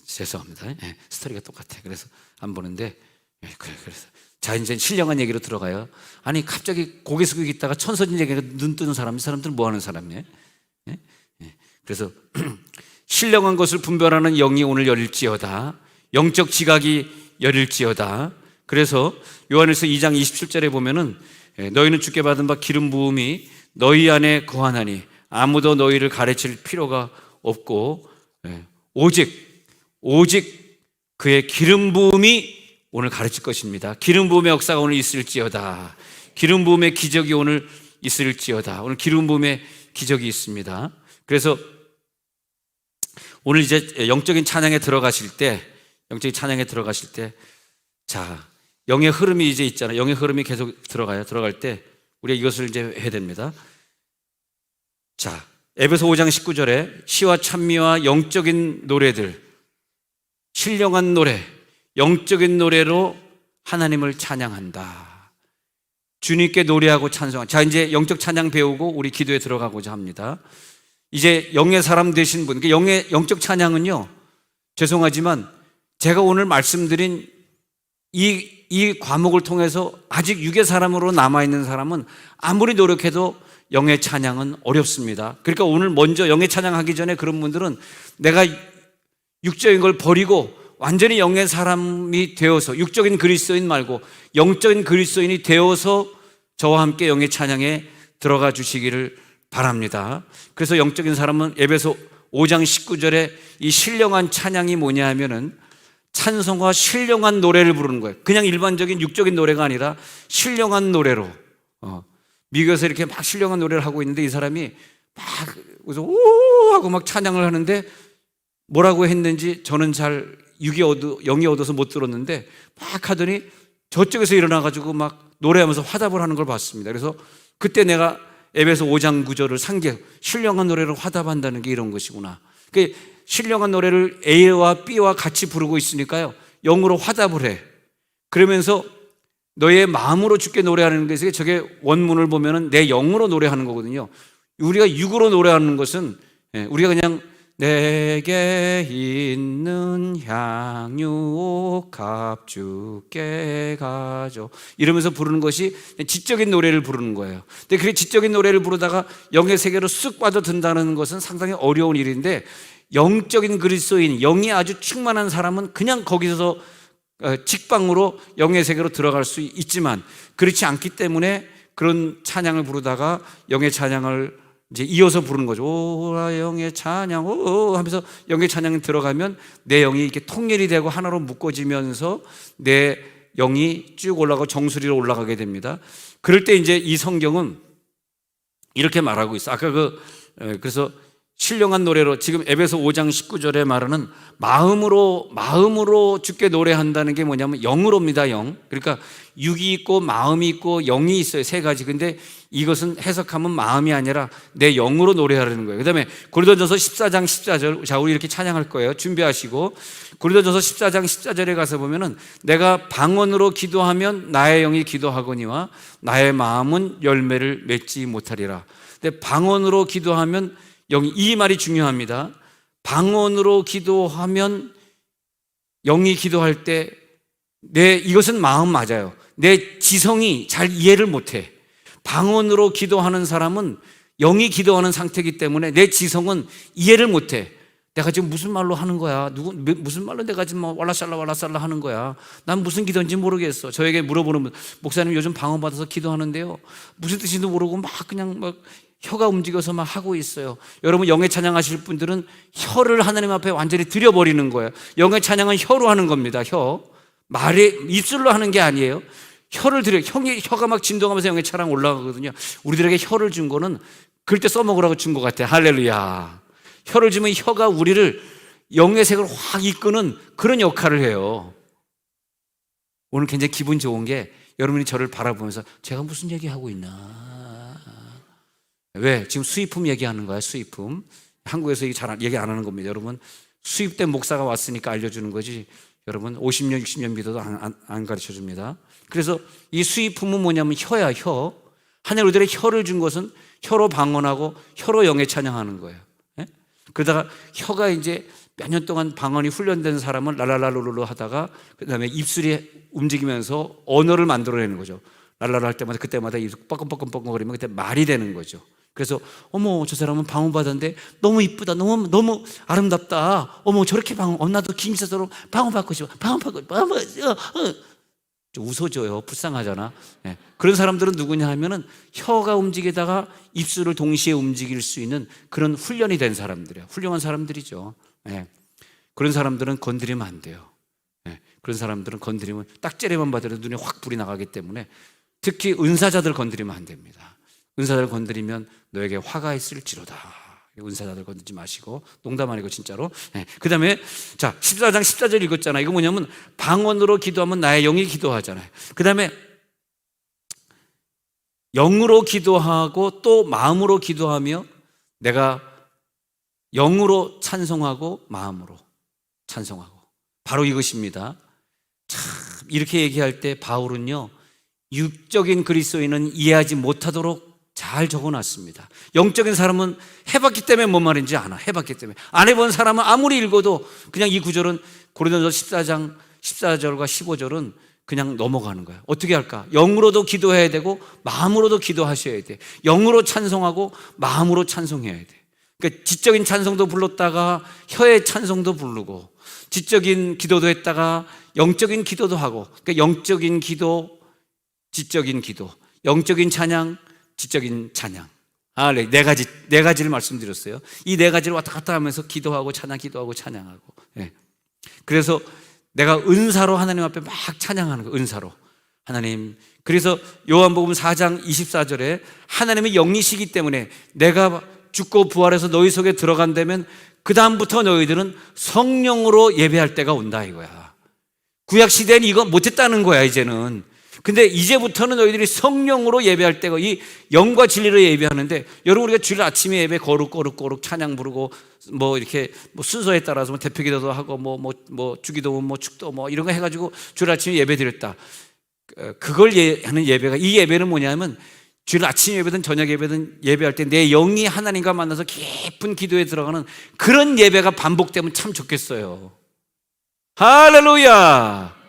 죄송합니다. 스토리가 똑같아. 그래서 안 보는데 그래서 자, 이제 신령한 얘기로 들어가요. 아니 갑자기 고개 숙이고 있다가 천서진 얘기가 눈 뜨는 사람, 이 사람들은 뭐 하는 사람이에요? 그래서 신령한 것을 분별하는 영이 오늘 열릴지어다. 영적 지각이 열릴지어다. 그래서 요한일서 2장 27절에 보면은 너희는 주께 받은 바 기름 부음이 너희 안에 거하나니 아무도 너희를 가르칠 필요가 없고 오직 그의 기름 부음이 오늘 가르칠 것입니다. 기름 부음의 역사가 오늘 있을지어다. 기름 부음의 기적이 오늘 있을지어다. 오늘 기름 부음의 기적이 있습니다. 그래서 오늘 이제 영적인 찬양에 들어가실 때 자, 영의 흐름이 이제 있잖아요. 영의 흐름이 계속 들어갈 때 우리가 이것을 이제 해야 됩니다. 자, 에베소 5장 19절에 시와 찬미와 영적인 노래들, 신령한 노래, 영적인 노래로 하나님을 찬양한다. 주님께 노래하고 찬송한다. 자, 이제 영적 찬양 배우고 우리 기도에 들어가고자 합니다. 이제 영의 사람 되신 분, 영적 찬양은요, 죄송하지만 제가 오늘 말씀드린 이 과목을 통해서 아직 육의 사람으로 남아있는 사람은 아무리 노력해도 영의 찬양은 어렵습니다. 그러니까 오늘 먼저 영의 찬양하기 전에 그런 분들은 내가 육적인 걸 버리고 완전히 영의 사람이 되어서, 육적인 그리스도인 말고 영적인 그리스도인이 되어서 저와 함께 영의 찬양에 들어가 주시기를 바랍니다. 그래서 영적인 사람은 에베소 5장 19절에 이 신령한 찬양이 뭐냐 하면은 찬송과 신령한 노래를 부르는 거예요. 그냥 일반적인 육적인 노래가 아니라 신령한 노래로. 미국에서 이렇게 막 신령한 노래를 하고 있는데 이 사람이 막 그래서 오 하고 막 찬양을 하는데 뭐라고 했는지 저는 잘 영이 얻어서 못 들었는데 막 하더니 저쪽에서 일어나가지고 막 노래하면서 화답을 하는 걸 봤습니다. 그래서 그때 내가 에베소 5장 9절을 상기해, 신령한 노래를 화답한다는 게 이런 것이구나. 그 신령한 노래를 A와 B와 같이 부르고 있으니까요, 영으로 화답을 해. 그러면서 너의 마음으로 주께 노래하는 것이, 저게 원문을 보면은 내 영으로 노래하는 거거든요. 우리가 육으로 노래하는 것은 우리가 그냥 내게 있는 향유옥 주께 가져 이러면서 부르는 것이 지적인 노래를 부르는 거예요. 근데 그렇게 지적인 노래를 부르다가 영의 세계로 쑥 빠져든다는 것은 상당히 어려운 일인데, 영적인 그리스도인, 영이 아주 충만한 사람은 그냥 거기서 직방으로 영의 세계로 들어갈 수 있지만, 그렇지 않기 때문에 그런 찬양을 부르다가 영의 찬양을 이제 이어서 부르는 거죠. 오라 영의 찬양 오 하면서 영의 찬양이 들어가면 내 영이 이렇게 통일이 되고 하나로 묶어지면서 내 영이 쭉 올라가고 정수리로 올라가게 됩니다. 그럴 때 이제 이 성경은 이렇게 말하고 있어. 아까 그래서 신령한 노래로 지금 에베소 5장 19절에 말하는 마음으로 주께 노래한다는 게 뭐냐면 영으로입니다. 영. 그러니까 육이 있고 마음이 있고 영이 있어요. 세 가지. 근데 이것은 해석하면 마음이 아니라 내 영으로 노래하라는 거예요. 그다음에 고린도전서 14장 14절. 자, 우리 이렇게 찬양할 거예요. 준비하시고 고린도전서 14장 14절에 가서 보면은 내가 방언으로 기도하면 나의 영이 기도하거니와 나의 마음은 열매를 맺지 못하리라. 근데 방언으로 기도하면 영이, 이 말이 중요합니다. 방언으로 기도하면 영이 기도할 때 이것은 마음 맞아요. 내 지성이 잘 이해를 못해. 방언으로 기도하는 사람은 영이 기도하는 상태이기 때문에 내 지성은 이해를 못해. 내가 지금 무슨 말로 하는 거야? 무슨 말로 내가 지금 왈라살라 하는 거야? 난 무슨 기도인지 모르겠어. 저에게 물어보는 목사님 요즘 방언 받아서 기도하는데요. 무슨 뜻인지도 모르고 그냥 혀가 움직여서 막 하고 있어요. 여러분 영의 찬양하실 분들은 혀를 하나님 앞에 완전히 들여버리는 거예요. 영의 찬양은 혀로 하는 겁니다. 입술로 하는 게 아니에요. 혀를 들여. 혀가 막 진동하면서 영의 찬양 올라가거든요. 우리들에게 혀를 준 거는 그럴 때 써먹으라고 준 것 같아요. 할렐루야. 혀를 주면 혀가 우리를 영의 색을 확 이끄는 그런 역할을 해요. 오늘 굉장히 기분 좋은 게 여러분이 저를 바라보면서 제가 무슨 얘기하고 있나. 왜? 지금 수입품 얘기하는 거야. 수입품. 한국에서 잘 얘기 안 하는 겁니다. 여러분 수입된 목사가 왔으니까 알려주는 거지. 여러분 50년 60년 믿어도 안 가르쳐 줍니다. 그래서 이 수입품은 뭐냐면 혀야. 혀. 하나님 우리들의 혀를 준 것은 혀로 방언하고 혀로 영에 찬양하는 거예요. 예? 그러다가 혀가 이제 몇 년 동안 방언이 훈련된 사람은 랄랄랄룰루 하다가 그 다음에 입술이 움직이면서 언어를 만들어내는 거죠. 랄랄라 할 때마다 그때마다 입술 뻐끔뻐끔뻐끔거리면 그때 말이 되는 거죠. 그래서 어머 저 사람은 방언 받았는데 너무 이쁘다, 너무 아름답다. 어머 저렇게 방언, 나도 김희사처럼 방언 받고 싶어. 방언 받고 좀 웃어줘요. 불쌍하잖아. 네. 그런 사람들은 누구냐 하면은 혀가 움직이다가 입술을 동시에 움직일 수 있는 그런 훈련이 된 사람들이에요. 훌륭한 사람들이죠. 네. 그런 사람들은 건드리면 안 돼요. 네. 그런 사람들은 건드리면 딱 째려만 받아도 눈에 확 불이 나가기 때문에 특히 은사자들 건드리면 안 됩니다. 은사자들 건드리면 너에게 화가 있을지로다. 은사자들 건드리지 마시고. 농담 아니고 진짜로. 네. 그 다음에 자 14장 14절 읽었잖아요. 이거 뭐냐면 방언으로 기도하면 나의 영이 기도하잖아요. 그 다음에 영으로 기도하고 또 마음으로 기도하며 내가 영으로 찬송하고 마음으로 찬송하고. 바로 이것입니다. 참 이렇게 얘기할 때 바울은요 육적인 그리스도인은 이해하지 못하도록 잘 적어놨습니다. 영적인 사람은 해봤기 때문에 뭔 말인지 알아. 해봤기 때문에. 안 해본 사람은 아무리 읽어도 그냥 이 구절은 고린도전서 14장 14절과 15절은 그냥 넘어가는 거예요. 어떻게 할까? 영으로도 기도해야 되고 마음으로도 기도하셔야 돼. 영으로 찬송하고 마음으로 찬송해야 돼. 그러니까 지적인 찬송도 불렀다가 혀의 찬송도 부르고 지적인 기도도 했다가 영적인 기도도 하고. 그러니까 영적인 기도, 지적인 기도, 영적인 찬양, 지적인 찬양. 네 가지를 말씀드렸어요. 이 네 가지를 왔다 갔다 하면서 기도하고 기도하고 찬양하고. 네. 그래서 내가 은사로 하나님 앞에 막 찬양하는 거예요. 은사로. 하나님. 그래서 요한복음 4장 24절에 하나님의 영이시기 때문에 내가 죽고 부활해서 너희 속에 들어간다면 그 다음부터 너희들은 성령으로 예배할 때가 온다 이거야. 구약시대는 이거 못했다는 거야 이제는. 근데 이제부터는 너희들이 성령으로 예배할 때가 이 영과 진리로 예배하는데 여러분 우리가 주일 아침에 예배 거룩 찬양 부르고 이렇게 순서에 따라서 대표기도도 하고 주기도 축도 이런 거 해가지고 주일 아침에 예배 드렸다. 그걸 하는 예배가 이 예배는 뭐냐면 주일 아침 예배든 저녁 예배든 예배할 때 내 영이 하나님과 만나서 깊은 기도에 들어가는 그런 예배가 반복되면 참 좋겠어요. 할렐루야.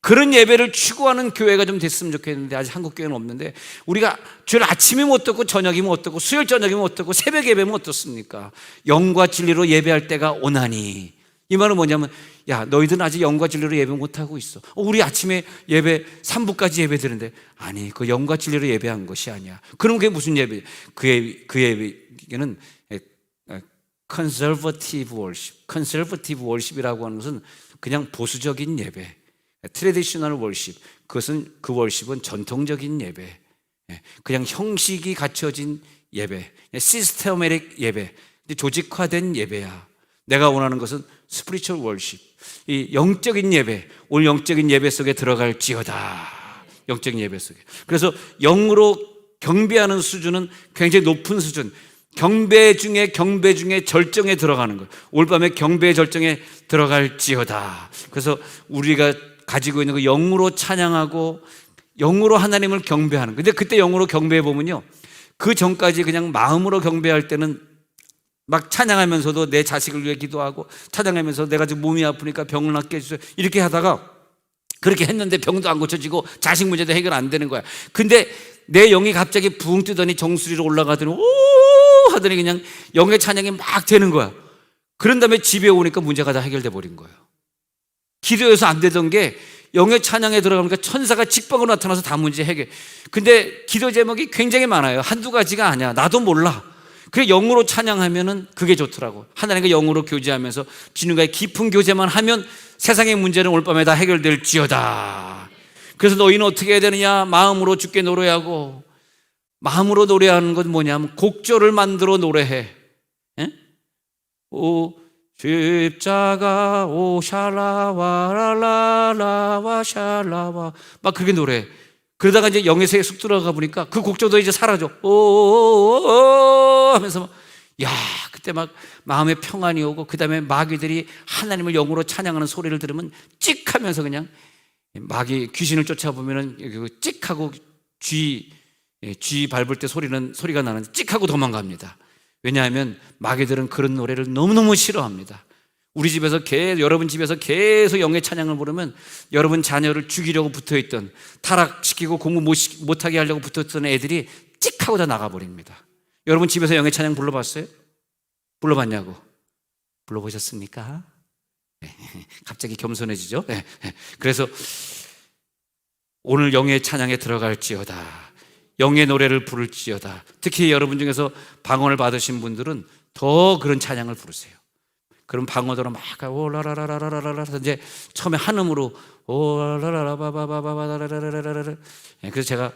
그런 예배를 추구하는 교회가 좀 됐으면 좋겠는데 아직 한국 교회는 없는데 우리가 주일 아침이면 어떻고 저녁이면 어떻고 수요일 저녁이면 어떻고 새벽 예배면 어떻습니까? 영과 진리로 예배할 때가 오나니 이 말은 뭐냐면, 야, 너희들은 아직 영과 진리로 예배 못하고 있어. 우리 아침에 예배 3부까지 예배 드는데, 아니, 그 영과 진리로 예배한 것이 아니야. 그럼 그게 무슨 예배? 그 예배는 conservative worship. conservative worship이라고 하는 것은 그냥 보수적인 예배, traditional worship. 그것은, 그 worship은 전통적인 예배, 그냥 형식이 갖춰진 예배, 시스테마틱 예배, 조직화된 예배야. 내가 원하는 것은 spiritual worship, 이 영적인 예배. 오늘 영적인 예배 속에 들어갈지어다. 영적인 예배 속에. 그래서 영으로 경배하는 수준은 굉장히 높은 수준, 경배 중에 절정에 들어가는 거예요. 올 밤에 경배의 절정에 들어갈지어다. 그래서 우리가 가지고 있는 그 영으로 찬양하고 영으로 하나님을 경배하는. 근데 그때 영으로 경배해 보면요, 그 전까지 그냥 마음으로 경배할 때는 막 찬양하면서도 내 자식을 위해 기도하고, 찬양하면서 내가 지금 몸이 아프니까 병을 낫게 해주세요, 이렇게 하다가 그렇게 했는데 병도 안 고쳐지고 자식 문제도 해결 안 되는 거야. 근데 내 영이 갑자기 붕 뜨더니 정수리로 올라가더니 오 하더니 그냥 영의 찬양이 막 되는 거야. 그런 다음에 집에 오니까 문제가 다 해결돼 버린 거예요. 기도해서 안 되던 게 영의 찬양에 들어가니까 천사가 직방으로 나타나서 다 문제 해결. 근데 기도 제목이 굉장히 많아요. 한두 가지가 아니야. 나도 몰라. 그래, 영으로 찬양하면은 그게 좋더라고. 하나님과 영으로 교제하면서 주님과의 깊은 교제만 하면 세상의 문제는 올 밤에 다 해결될지어다. 그래서 너희는 어떻게 해야 되느냐? 마음으로 주께 노래하고. 마음으로 노래하는 건 뭐냐면 곡조를 만들어 노래해. 에? 오 십자가 오 샬라와라라라와 샬라와 막 그렇게 노래해. 그러다가 이제 영의 세계에 쑥 들어가 보니까 그 곡조도 이제 사라져. 오오오오 하면서 야, 그때 막 마음에 평안이 오고, 그 다음에 마귀들이 하나님을 영으로 찬양하는 소리를 들으면 찍 하면서 그냥, 마귀 귀신을 쫓아보면은 찍 하고 쥐 밟을 때 소리가 나는데 찍 하고 도망갑니다. 왜냐하면 마귀들은 그런 노래를 너무너무 싫어합니다. 우리 집에서 여러분 집에서 계속 영의 찬양을 부르면 여러분 자녀를 죽이려고 붙어있던, 타락시키고 공부 못하게 하려고 붙어있던 애들이 찍 하고 다 나가버립니다. 여러분 집에서 영의 찬양 불러봤어요? 불러봤냐고? 불러보셨습니까? 갑자기 겸손해지죠? 그래서 오늘 영의 찬양에 들어갈지어다. 영의 노래를 부를지어다. 특히 여러분 중에서 방언을 받으신 분들은 더 그런 찬양을 부르세요. 그럼 방언으로 막 오라라라라라라라 이제 처음에 한음으로 오라라라바바바바바라라라라라. 그래서 제가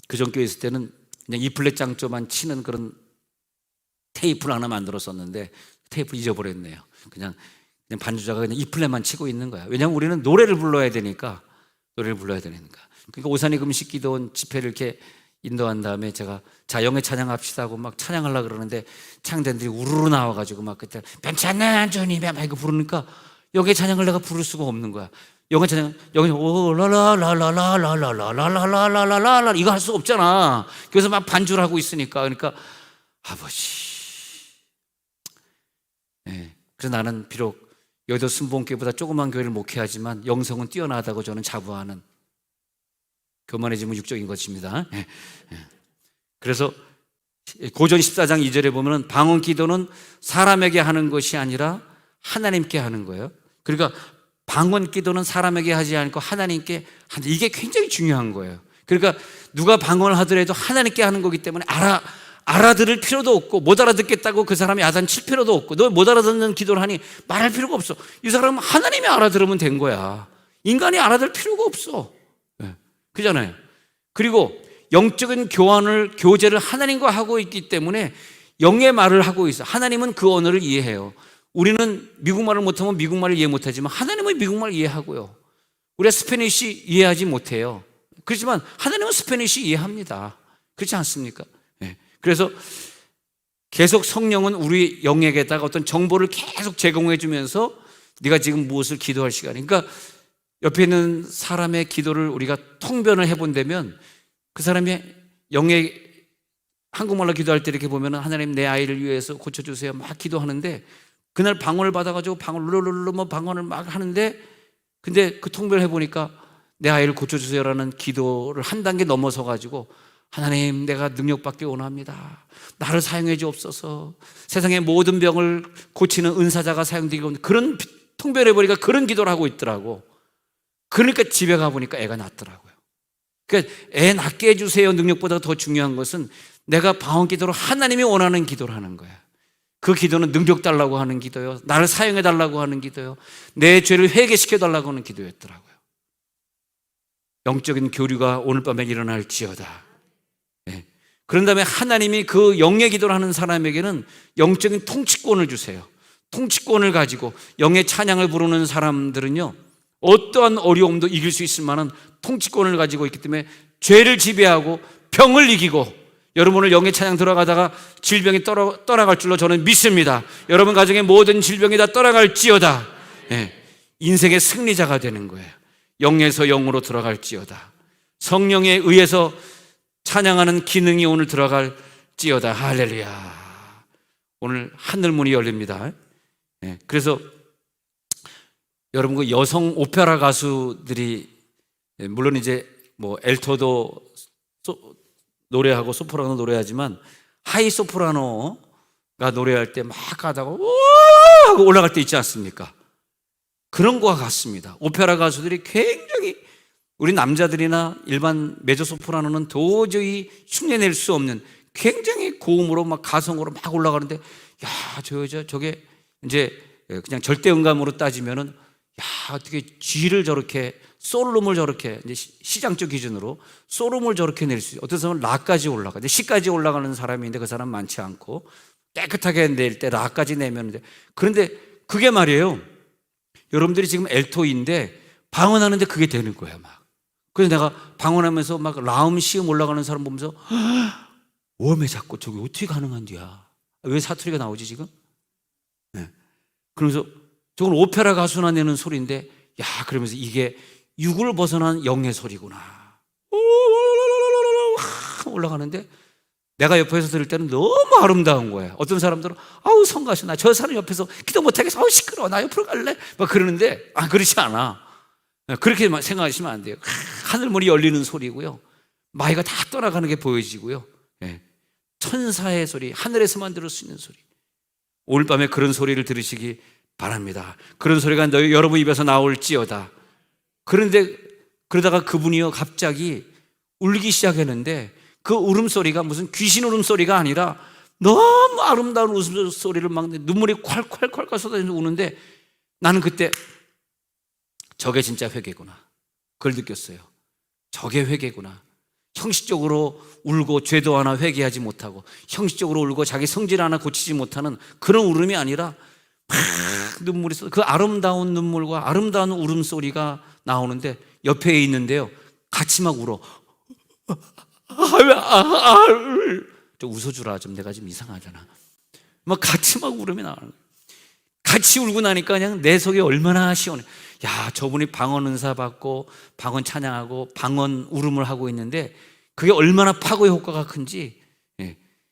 그전 교회 있을 때는 그냥 E 플랫 장조만 치는 그런 테이프를 하나 만들었었는데 테이프 잊어버렸네요. 그냥 반주자가 그냥 E 플랫만 치고 있는 거야. 왜냐하면 우리는 노래를 불러야 되니까. 그러니까 오산이 금식 기도원 집회를 이렇게 인도한 다음에 제가 자 영의 찬양합시다 하고 막 찬양하려고 그러는데 창단들이 우르르 나와가지고 막 그때 괜찮나 주님 막 이거 부르니까 영의 찬양을 내가 부를 수가 없는 거야. 영의 찬양 영의 오라라라라라라라라라라라라라라 이거 할 수가 없잖아. 그래서 막 반주를 하고 있으니까. 그러니까 아버지, 그래서 나는 비록 여의도 순복음교회보다 조그만 교회를 목회하지만 영성은 뛰어나다고 저는 자부하는, 교만해지면 육적인 것입니다. 그래서 고전 14장 2절에 보면 방언 기도는 사람에게 하는 것이 아니라 하나님께 하는 거예요. 그러니까 방언 기도는 사람에게 하지 않고 하나님께 하는, 이게 굉장히 중요한 거예요. 그러니까 누가 방언을 하더라도 하나님께 하는 거기 때문에 알아들을 필요도 없고, 못 알아듣겠다고 그 사람이 야단칠 필요도 없고, 너 못 알아듣는 기도를 하니 말할 필요가 없어. 이 사람은 하나님이 알아들으면 된 거야. 인간이 알아들 필요가 없어. 그잖아요. 그리고 영적인 교제를 하나님과 하고 있기 때문에 영의 말을 하고 있어. 하나님은 그 언어를 이해해요. 우리는 미국말을 못하면 미국말을 이해 못하지만 하나님은 미국말을 이해하고요. 우리가 스페니쉬 이해하지 못해요. 그렇지만 하나님은 스페니쉬 이해합니다. 그렇지 않습니까? 그래서 계속 성령은 우리 영에게다가 어떤 정보를 계속 제공해 주면서 네가 지금 무엇을 기도할 시간이, 그러니까 옆에 있는 사람의 기도를 우리가 통변을 해본다면 그 사람이 영의 한국말로 기도할 때 이렇게 보면 하나님 내 아이를 위해서 고쳐주세요 막 기도하는데, 그날 방언을 받아가지고 방언을 막 하는데, 근데 그 통변을 해보니까 내 아이를 고쳐주세요라는 기도를 한 단계 넘어서 가지고 하나님, 내가 능력받기 원합니다. 나를 사용해 주옵소서. 세상의 모든 병을 고치는 은사자가 사용되기 원합니다. 그런 통별해버리니까 그런 기도를 하고 있더라고. 그러니까 집에 가보니까 애가 낫더라고요. 그러니까 애 낫게 해주세요 능력보다 더 중요한 것은 내가 방언 기도로 하나님이 원하는 기도를 하는 거야. 그 기도는 능력 달라고 하는 기도요, 나를 사용해 달라고 하는 기도요, 내 죄를 회개시켜 달라고 하는 기도였더라고요. 영적인 교류가 오늘 밤에 일어날지어다. 네. 그런 다음에 하나님이 그 영의 기도를 하는 사람에게는 영적인 통치권을 주세요. 통치권을 가지고 영의 찬양을 부르는 사람들은요, 어떠한 어려움도 이길 수 있을 만한 통치권을 가지고 있기 때문에 죄를 지배하고 병을 이기고, 여러분을 영의 찬양 들어가다가 질병이 떠나갈 줄로 저는 믿습니다. 여러분 가정의 모든 질병이 다 떠나갈지어다. 네. 인생의 승리자가 되는 거예요. 영에서 영으로 들어갈지어다. 성령에 의해서 찬양하는 기능이 오늘 들어갈지어다. 할렐루야. 오늘 하늘문이 열립니다. 네. 그래서 여러분 그 여성 오페라 가수들이, 물론 이제 뭐 엘토도 노래하고 소프라노 노래하지만 하이 소프라노가 노래할 때 막 가다가 우와 하고 올라갈 때 있지 않습니까? 그런 거와 같습니다. 오페라 가수들이 굉장히, 우리 남자들이나 일반 메조 소프라노는 도저히 흉내낼 수 없는 굉장히 고음으로 막 가성으로 막 올라가는데, 야, 저 여자 저게 이제 그냥 절대 음감으로 따지면은, 야, 어떻게 G를 저렇게, 솔룸을 저렇게, 이제 시장적 기준으로 솔룸을 저렇게 낼 수 있어요. 어떤 사람은 라까지 올라가, C까지 올라가는 사람인데 그 사람 많지 않고, 깨끗하게 낼 때 라까지 내면, 그런데 그게 말이에요, 여러분들이 지금 엘토인데 방언하는데 그게 되는 거예요, 막. 그래서 내가 방언하면서 막 라음 시음 올라가는 사람 보면서 웜에 자꾸 저게 어떻게 가능한디야? 왜 사투리가 나오지 지금? 네. 그러면서 저건 오페라 가수나 내는 소리인데, 야, 그러면서 이게 육을 벗어난 영의 소리구나. 올라가는데 내가 옆에서 들을 때는 너무 아름다운 거예요. 어떤 사람들은 아우 성가셔, 나 저 사람 옆에서 기도 못하겠어, 아우 시끄러워, 나 옆으로 갈래? 막 그러는데, 그렇지 않아. 그렇게 생각하시면 안 돼요. 하늘문이 열리는 소리고요, 마귀가 다 떠나가는 게 보여지고요, 천사의 소리, 하늘에서만 들을 수 있는 소리. 오늘 밤에 그런 소리를 들으시기 바랍니다. 그런 소리가 여러분 입에서 나올지어다. 그런데 그러다가 그분이요 갑자기 울기 시작했는데, 그 울음소리가 무슨 귀신 울음소리가 아니라 너무 아름다운 웃음소리를 막 눈물이 콸콸콸콸 쏟아지면서 우는데, 나는 그때 저게 진짜 회개구나, 그걸 느꼈어요. 저게 회개구나. 형식적으로 울고 죄도 하나 회개하지 못하고, 형식적으로 울고 자기 성질 하나 고치지 못하는 그런 울음이 아니라 막 눈물이 쏟아, 그 아름다운 눈물과 아름다운 울음소리가 나오는데, 옆에 있는데요 같이 막 울어. 좀 웃어주라, 좀 내가 좀 이상하잖아. 막 같이 막 울음이 나오는 거야. 같이 울고 나니까 그냥 내 속이 얼마나 시원해. 야, 저분이 방언 은사 받고 방언 찬양하고 방언 울음을 하고 있는데 그게 얼마나 파고의 효과가 큰지,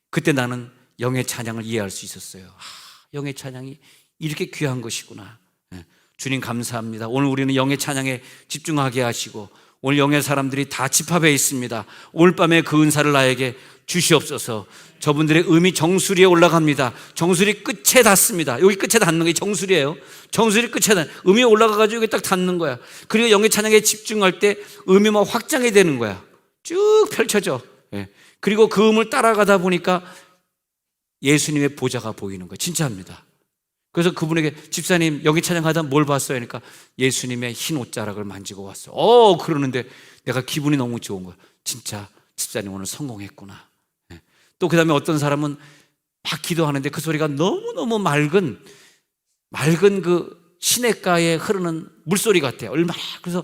그때 나는 영의 찬양을 이해할 수 있었어요. 영의 찬양이 이렇게 귀한 것이구나. 주님 감사합니다. 오늘 우리는 영의 찬양에 집중하게 하시고, 오늘 영의 사람들이 다 집합해 있습니다. 오늘 밤에 그 은사를 나에게 주시옵소서. 저분들의 음이 정수리에 올라갑니다. 정수리 끝에 닿습니다. 여기 끝에 닿는 게 정수리예요. 정수리 끝에 음이 올라가가지고 여기 딱 닿는 거야. 그리고 영의 찬양에 집중할 때 음이 막 확장이 되는 거야. 쭉 펼쳐져. 그리고 그 음을 따라가다 보니까 예수님의 보좌가 보이는 거예요. 진짜입니다. 그래서 그분에게, 집사님 여기 찬양하다 뭘 봤어요? 그러니까 예수님의 흰 옷자락을 만지고 왔어요. 그러는데 내가 기분이 너무 좋은 거야. 진짜 집사님 오늘 성공했구나. 또 그 다음에 어떤 사람은 막 기도하는데 그 소리가 너무너무 맑은 그 시냇가에 흐르는 물소리 같아요. 얼마나. 그래서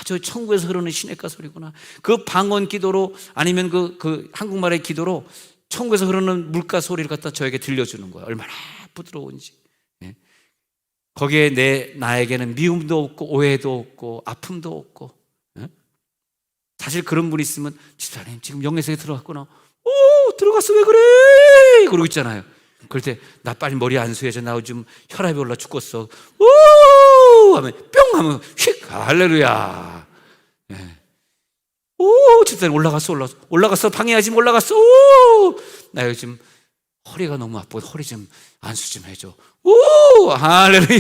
저 천국에서 흐르는 시냇가 소리구나. 그 방언 기도로, 아니면 그 한국말의 기도로 천국에서 흐르는 물가 소리를 갖다 저에게 들려주는 거예요. 얼마나 부드러운지. 거기에 나에게는 미움도 없고 오해도 없고 아픔도 없고. 사실 그런 분이 있으면, 집사님 지금 영예세에 들어갔구나. 들어갔어, 왜 그래? 그러고 있잖아요. 그럴 때 나 빨리 머리 안수해줘, 나 요즘 혈압이 올라 죽겠어. 하면 뿅 하면 휙. 할렐루야. 오, 집사님 올라갔어. 방해하지 마, 올라갔어. 오, 나 요즘 허리가 너무 아프고 허리 좀 안수 좀 해줘. 오, 할렐루야.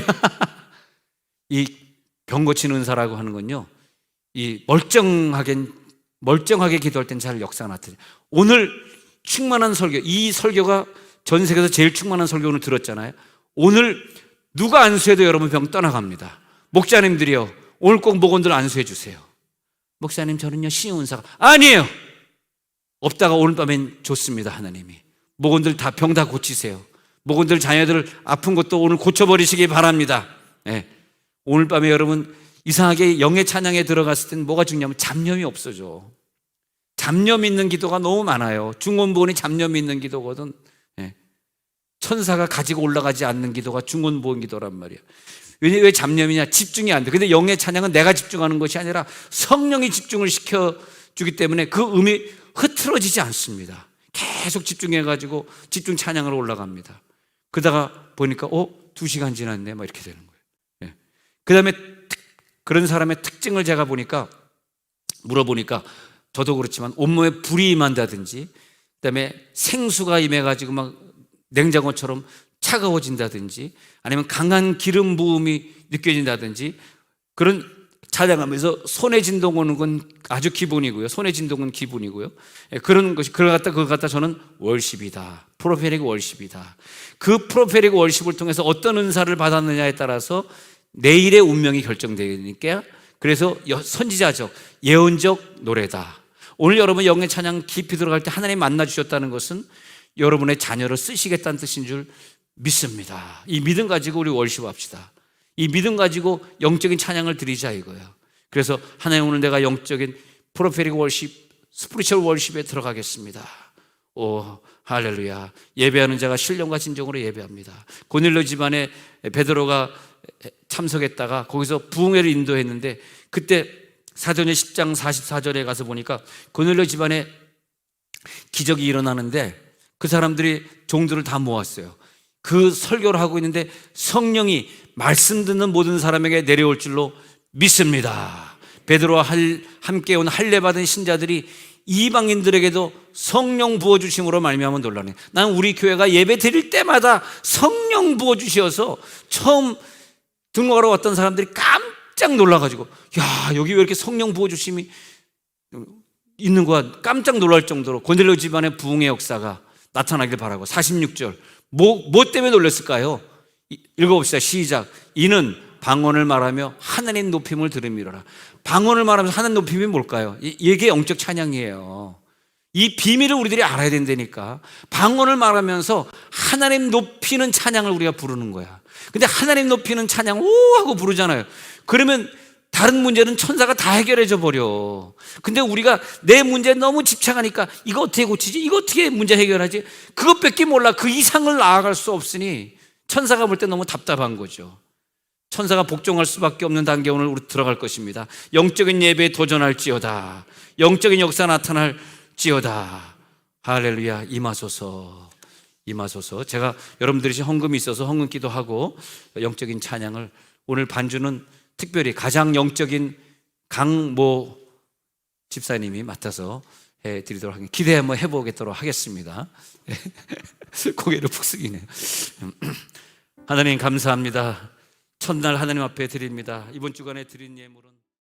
이 병 고치는 은사라고 하는 건요, 이 멀쩡하게 기도할 땐 잘 역사가 나타나요. 오늘 충만한 설교, 이 설교가 전 세계에서 제일 충만한 설교 오늘 들었잖아요. 오늘 누가 안수해도 여러분 병 떠나갑니다. 목자님들이요, 오늘 꼭 목원들 안수해 주세요. 목사님, 저는요 신용은사가 아니에요. 없다가 오늘 밤엔 좋습니다. 하나님이 목원들 다 병 다 고치세요. 목원들 자녀들 아픈 것도 오늘 고쳐버리시기 바랍니다. 네. 오늘 밤에 여러분 이상하게 영의 찬양에 들어갔을 땐 뭐가 중요하면 잡념이 없어져. 잡념 있는 기도가 너무 많아요. 중원부원이 잡념이 있는 기도거든. 네. 천사가 가지고 올라가지 않는 기도가 중원부원 기도란 말이야. 왜 잡념이냐? 집중이 안 돼. 근데 영의 찬양은 내가 집중하는 것이 아니라 성령이 집중을 시켜주기 때문에 그 음이 흐트러지지 않습니다. 계속 집중해가지고 집중 찬양으로 올라갑니다. 그러다가 보니까 2시간 지났네, 막 이렇게 되는 거예요. 예. 그 다음에 그런 사람의 특징을 제가 물어보니까 저도 그렇지만 온몸에 불이 임한다든지, 그 다음에 생수가 임해가지고 막 냉장고처럼 차가워진다든지, 아니면 강한 기름 부음이 느껴진다든지, 그런 찬양하면서 손의 진동 오는 건 아주 기본이고요. 손의 진동은 기본이고요. 그런 것이, 그걸 갖다 저는 월십이다. 프로페릭 월십이다. 그 프로페릭 월십을 통해서 어떤 은사를 받았느냐에 따라서 내일의 운명이 결정되니까, 그래서 선지자적, 예언적 노래다. 오늘 여러분 영의 찬양 깊이 들어갈 때 하나님 만나주셨다는 것은 여러분의 자녀를 쓰시겠다는 뜻인 줄 믿습니다. 이 믿음 가지고 우리 월십합시다. 이 믿음 가지고 영적인 찬양을 드리자 이거예요. 그래서 하나님, 오늘 내가 영적인 프로페릭 월십, 스피리추얼 월십에 들어가겠습니다. 오, 할렐루야. 예배하는 자가 신령과 진정으로 예배합니다. 고넬료 집안에 베드로가 참석했다가 거기서 부흥회를 인도했는데, 그때 사도행전 10장 44절에 가서 보니까 고넬료 집안에 기적이 일어나는데 그 사람들이 종들을 다 모았어요. 그 설교를 하고 있는데 성령이 말씀 듣는 모든 사람에게 내려올 줄로 믿습니다. 베드로와 함께 온 할례 받은 신자들이 이방인들에게도 성령 부어주심으로 말미암아 놀라네. 나는 우리 교회가 예배 드릴 때마다 성령 부어주셔서 처음 등록하러 왔던 사람들이 깜짝 놀라가지고, 야, 여기 왜 이렇게 성령 부어주심이 있는 거야? 깜짝 놀랄 정도로 고넬료 집안의 부흥의 역사가 나타나길 바라고. 46절 뭐 때문에 놀랐을까요? 읽어봅시다. 시작. 이는 방언을 말하며 하나님 높임을 들음이로라. 방언을 말하면서 하나님 높임이 뭘까요? 이게 영적 찬양이에요. 이 비밀을 우리들이 알아야 된다니까. 방언을 말하면서 하나님 높이는 찬양을 우리가 부르는 거야. 근데 하나님 높이는 찬양 오 하고 부르잖아요. 그러면 다른 문제는 천사가 다 해결해줘 버려. 근데 우리가 내 문제에 너무 집착하니까 이거 어떻게 고치지? 이거 어떻게 문제 해결하지? 그것밖에 몰라. 그 이상을 나아갈 수 없으니 천사가 볼 때 너무 답답한 거죠. 천사가 복종할 수밖에 없는 단계 오늘 우리 들어갈 것입니다. 영적인 예배에 도전할지어다. 영적인 역사 나타날지어다. 할렐루야. 임하소서. 제가 여러분들이 헌금이 있어서 헌금 기도하고 영적인 찬양을, 오늘 반주는 특별히 가장 영적인 강모 집사님이 맡아서 해드리도록 하겠습니다. 기대 한번 해보겠도록 하겠습니다. 고개를 푹 숙이네요. 하나님 감사합니다. 첫날 하나님 앞에 드립니다. 이번 주간에 드린 예물은